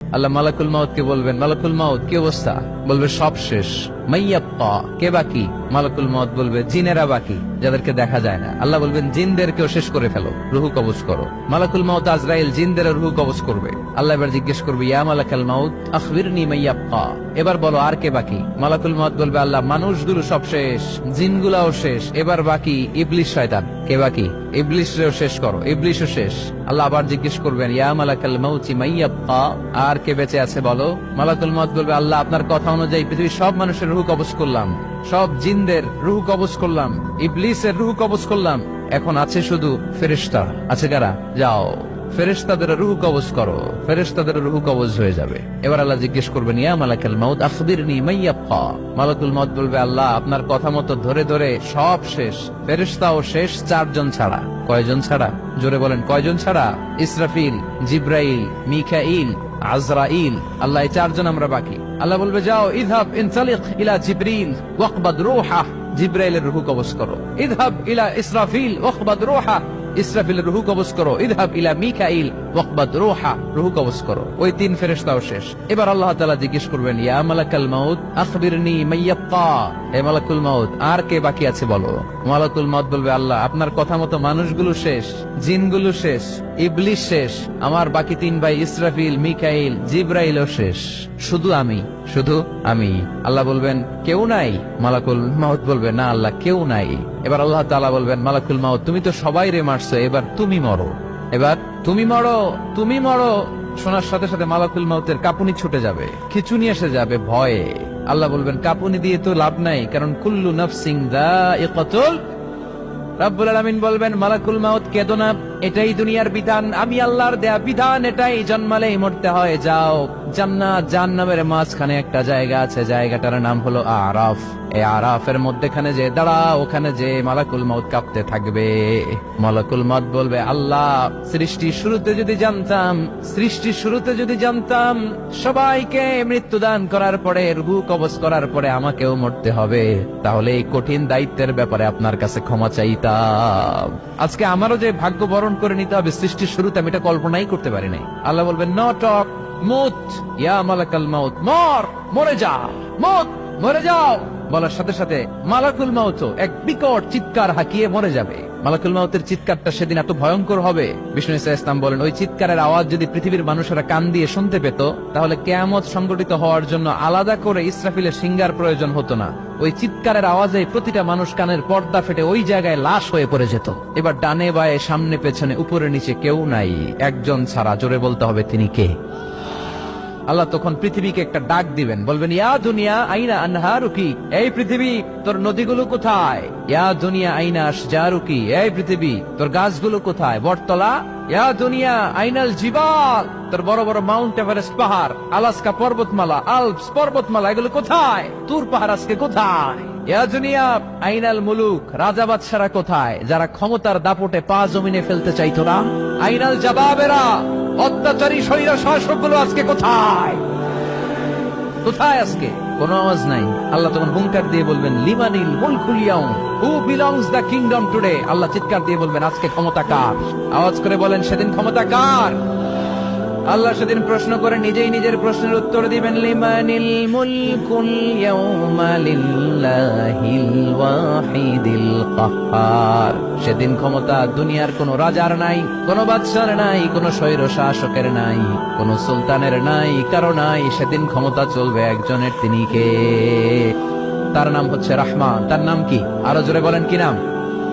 আল্লাহ মালাকুল মাউত কে বলবেন, মালাকুল মাউত কি অবস্থা? বলবে সব শেষ। মাইয়াব্বা, কে বাকি? মালাকুল মাউত বলবে জিনেরা বাকি, যাদেরকে দেখা যায় না। আল্লাহ বলবেন জিনদেরকেও শেষ করে ফেলো, রুহু কবজ করো। মালাকুল মাউত আজরাইল জিনদের রুহু কবজ করবে। আল্লাহ এবার জিজ্ঞেস করবে, ইয়া মালাকাল মাউত আখবিরনি মাইয়াব্বা, এবার বলো আর কে বাকি? মালাকুল মাউত বলবে, আল্লাহ মানুষগুলো সব শেষ, জিনগুলাও শেষ, এবার বাকি ইবলিস শয়তান। কে বাকি? ইবলিসও শেষ করো, ইবলিসও শেষ। আল্লাহ আবার জিজ্ঞেস করবেন, ইয়া মালাকাল মাউতি মাইয়াব্বা, আর কে বেঁচে আছে বলো? মালাকুল মাউত বলবে, আল্লাহ আপনার কথা অনুযায়ী পৃথিবীর সব মানুষের রুহু কবজ করলাম, সব জিনদের রুহু কবজ করলাম, ইবলিসের রুহু কবজ করলাম, এখন আছে শুধু ফেরেশতা। আছে কারা? যাও ফেরেশতাদের রুহু কবজ করো। ফেরেশতাদের রুহু কবজ হয়ে যাবে। এবার আল্লাহ জিজ্ঞেস করবেন, ইয়া মালাকাল মাউত আখবিরনি মাইয়াব্বা। মালাকুল মাউত বলবে, আল্লাহ আপনার কথা মতো ধরে ধরে সব শেষ, ফেরেশতাও শেষ, 4 জন ছাড়া। কয়জন ছাড়া? জোরে বলেন, কয়জন ছাড়া? ইসরাফিল, জিব্রাইল, মিকাইল, আজরাইল। আল্লাহ এই 4 জন আমরা বাকি। আল্লাহ বলবে, যাও ইযহাব ইনতালিক ইলা জিবরিল ওয়াকবাদ রূহাহ, জিব্রাইলের রুহু কবজ করো। ইযহাব ইলা ইসরাফিল ওয়াকবাদ রূহাহ, ইসরাফিলের রুহু কবজ করো। ইযহাব ইলা মিকাইল ওয়াকবাদ রূহা, রুহু কবজ করো। ওই 3 ফেরেশতাও শেষ। এবার আল্লাহ তাআলা জিজ্ঞেস করবেন, ইয়া মালাকাল মাউত আখবিরনি মাইয়াব্বা, হে মালাকুল মাউত আর কে বাকি আছে বলো? মালাকুল মাউত বলবে, আল্লাহ আপনার কথা মতো মানুষগুলো শেষ, জিনগুলো শেষ, ইবলিস শেষ, আমার বাকি 3 ভাই ইসরাফিল, মিকাইল, জিব্রাইলও শেষ, শুধু আমি, শুধু আমি। আল্লাহ বলবেন, কেউ নাই? মালাকুল মাউত বলবে, না আল্লাহ কেউ নাই। এবার আল্লাহ তাআলা বলবেন, মালাকুল মাউত তুমি তো সবাই রে মারছো, এবার তুমি মরো, এবার তুমি মরো, তুমি মরো। শোনার সাথে সাথে মালাকুল মাউতের কাঁপুনি ছুটে যাবে, খিচুনি এসে যাবে ভয়ে। আল্লাহ বলবেন, কাঁপুনি দিয়ে তো লাভ নাই, কারণ কুল্লু নাফসিন যায়িকাতুল। রব্বুল আলামিন বলবেন, মালাকুল মাউত কেঁদো না, এটাই দুনিয়ার বিধান, আমি আল্লাহর দেয়া বিধান, এটাই, জন্মালেই মরতে হয়। যাও, জান্নাত জাহান্নামের মাঝখানে একটা জায়গা আছে, জায়গাটার নাম হলো আরাফ। এই আরাফের মধ্যখানে যে দাঁড়া, ওখানে যে মালাকুল মাউত কাঁপতে থাকবে। মালাকুল মাউত বলবে, আল্লাহ সৃষ্টির শুরুতে যদি জানতাম, সৃষ্টির শুরুতে যদি জানতাম সবাইকে মৃত্যুদান করার পরে, রুহু কবজ করার পরে আমাকেও মরতে হবে, তাহলে এই কঠিন দায়িত্বের ব্যাপারে আপনার কাছে ক্ষমা চাইতাম। আজকে আমারও যে ভাগ্য বরণ করে নিতে হবে সৃষ্টির শুরুতে, আমি এটা কল্পনাই করতে পারি নাই। আল্লাহ বলবেন, নো টক, মুত ইয়া মালাকাল মাউত, মর, মরে যা, মুত, মরে যাও। বলার সাথে সাথে মালাকুল মাউত এক বিকট চিৎকার হাঁকিয়ে মরে যাবে। মালাকুল মাউতের চিৎকারটা সেদিন এত ভয়ঙ্কর হবে, বিষ্ণু ইসা ইসলাম বলেন, ওই চিৎকারের আওয়াজ যদি পৃথিবীর মানুষেরা কান দিয়ে শুনতে পেত, তাহলে কিয়ামত সংগঠিত হওয়ার জন্য আলাদা করে ইসরাফিলের সিঙ্গার প্রয়োজন হতো না। ওই চিৎকারের আওয়াজে প্রতিটা মানুষ কানের পর্দা ফেটে ওই জায়গায় লাশ হয়ে পড়ে যেত। এবার ডানে বায়ে, সামনে পেছনে, উপরে নিচে কেউ নাই, একজন ছাড়া। জোরে বলতে হবে, তিনি কে? আল্লাহ তখন পৃথিবীকে একটা ডাক দিবেন, বলবেন, ইয়া দুনিয়া আইনা আনহারুকি, এই পৃথিবী তোর নদীগুলো কোথায়? ইয়া দুনিয়া আইনা আশজারুকি, এই পৃথিবী তোর গাছগুলো কোথায়? বটতলা। ইয়া দুনিয়া আইনাল জিবাল, তোর বড় বড় মাউন্ট এভারেস্ট পাহাড়, আলাস্কা পর্বতমালা, আলপস পর্বতমালা, এগুলো কোথায়? তুর পাহাড় আজকে কোথায়? ইয়া দুনিয়া আইনাল মুলুক, রাজা বাদশারা কোথায়, যারা ক্ষমতার দাপটে পা জমিনে ফেলতে চাইতো না? আইনাল জাবাবেরা, অত্যাচারী স্বৈর শাসকগুলো আজকে কোথায়? কোথায় আজকে? কোন আওয়াজ নাই। আল্লাহ তখন হুঙ্কার দিয়ে বলবেন, লিমানিল মুলকুল ইয়াউম, who belongs the kingdom today. Allah চিৎকার দিয়ে বলবেন, আজকে ক্ষমতা কার? আওয়াজ করে বলেন, সেদিন ক্ষমতা কার? আল্লাহ সেদিন প্রশ্ন করে নিজেই নিজের প্রশ্নের উত্তর দিবেন, লিমানিল মুলকুল ইয়াউমা লিল্লাহিল ওয়াহিদিল কাহ্হার। সেদিন ক্ষমতা দুনিয়ার কোন রাজার নাই, কোন বাদশার নাই, কোন স্বৈর শাসকের নাই, কোন সুলতানের নাই, কারো নাই। সেদিন ক্ষমতা চলবে একজনের, তিনি কে? তার নাম হচ্ছে রহমান। তার নাম কি? আরো জোরে বলেন, কি নাম?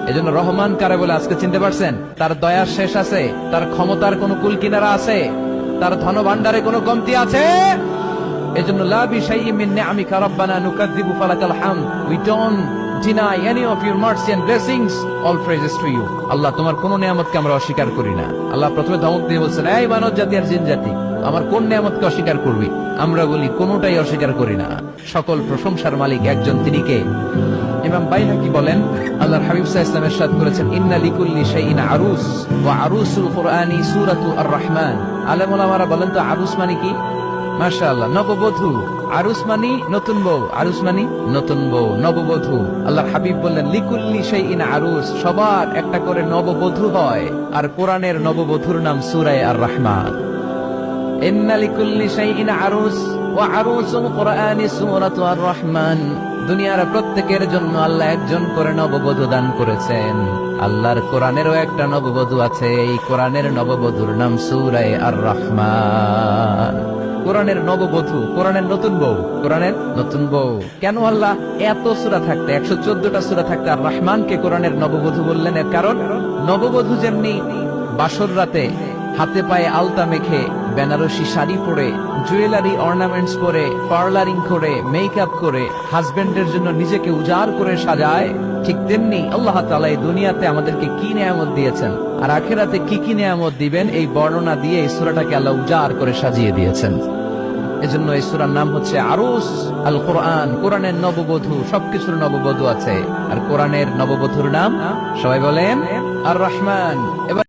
এজন্য রহমান কারে বলে আজকে চিনতে পারছেন? তার দয়ার শেষ আছে? তার ক্ষমতার কোন কুল কিনারা আছে? তার ধন ভান্ডারে কোনো কমতি আছে? এজন্য লা বিশাইইন মিন নিআমিকা রাব্বানা নুকাযযিবু ফালাকাল হামদ, we don't deny any of your mercy and blessings, all praises to you। আল্লাহ তোমার কোন নিয়ামতকে আমরা অস্বীকার করি না। আল্লাহ প্রথমে ধমক দিয়ে বলছেন, এই মানব জাতি আর জিন জাতি, আমার কোন নিয়ামতকে অস্বীকার করবি? আমরা বলি কোনটাই অস্বীকার করি না। সকল প্রশংসার মালিক একজন, তিনি কে? ইমাম বাইহাকি বলেন, আল্লাহর হাবিব সাল্লাল্লাহু আলাইহি ওয়াসাল্লাম ইরশাদ করেছেন, ইন্না লিকুল্লি শাইইন আরুস ওয়া আরুসুল কুরআনি সূরাতু আর-রাহমান। আলেম ওলামারা বলেন তো আরুস মানে কি? মাশাআল্লাহ, নববধূ। আরুস মানি নতুন বউ, আরুস মানি নতুন বউ, নববধূ। আল্লাহর হাবিব বললেন, লিকুল্লি শাইইন আরুস, সবার একটা করে নববধূ হয়। আর কোরআনের নববধূর নাম সূরা আর-রাহমান। ইন্না লিকুল্লি শাইইন আরুস ওয়া আরুসুল কুরআনি সূরাতু আর রহমান। দুনিয়ার প্রত্যেকের জন্য আল্লাহ একজন করে নববধূ দান করেছেন। আল্লাহর কোরআনেরও একটা নববধূ আছে, এই কোরআনের নববধূর নাম সূরা আর রহমান। কোরআনের নববধূ, কোরআনের নতুন বউ, কোরআনের নতুন বউ। কেন আল্লাহ এত সূরা থাকতে 114টা সূরা থাকতে আর রহমানকে কোরআনের নববধূ বললেন? এর কারণ নববধূ যেমনি বাসর রাতে হাতে পায়ে আলতা মেখে, বেনারসি শাড়ি পরে, জুয়েলারি অর্নামেন্টস পরে, পার্লারিং করে, মেকআপ করে হাজবেন্ডের জন্য নিজেকে উজাড় করে সাজায়, ঠিক তেমনি আল্লাহ তাআলা এই দুনিয়াতে আমাদেরকে কি নিয়ামত দিয়েছেন আর আখিরাতে কি কি নিয়ামত দিবেন এই বর্ণনা দিয়ে এই সূরাটাকে আল্লাহ উজাড় করে সাজিয়ে দিয়েছেন। এজন্য এই সূরার নাম হচ্ছে আরুস আল কোরআন। কোরআনের নববধূ, সবকিছুর নববধূ আছে। আর কোরআনের নববধূর নাম সবাই বলেন আর রহমান। এবার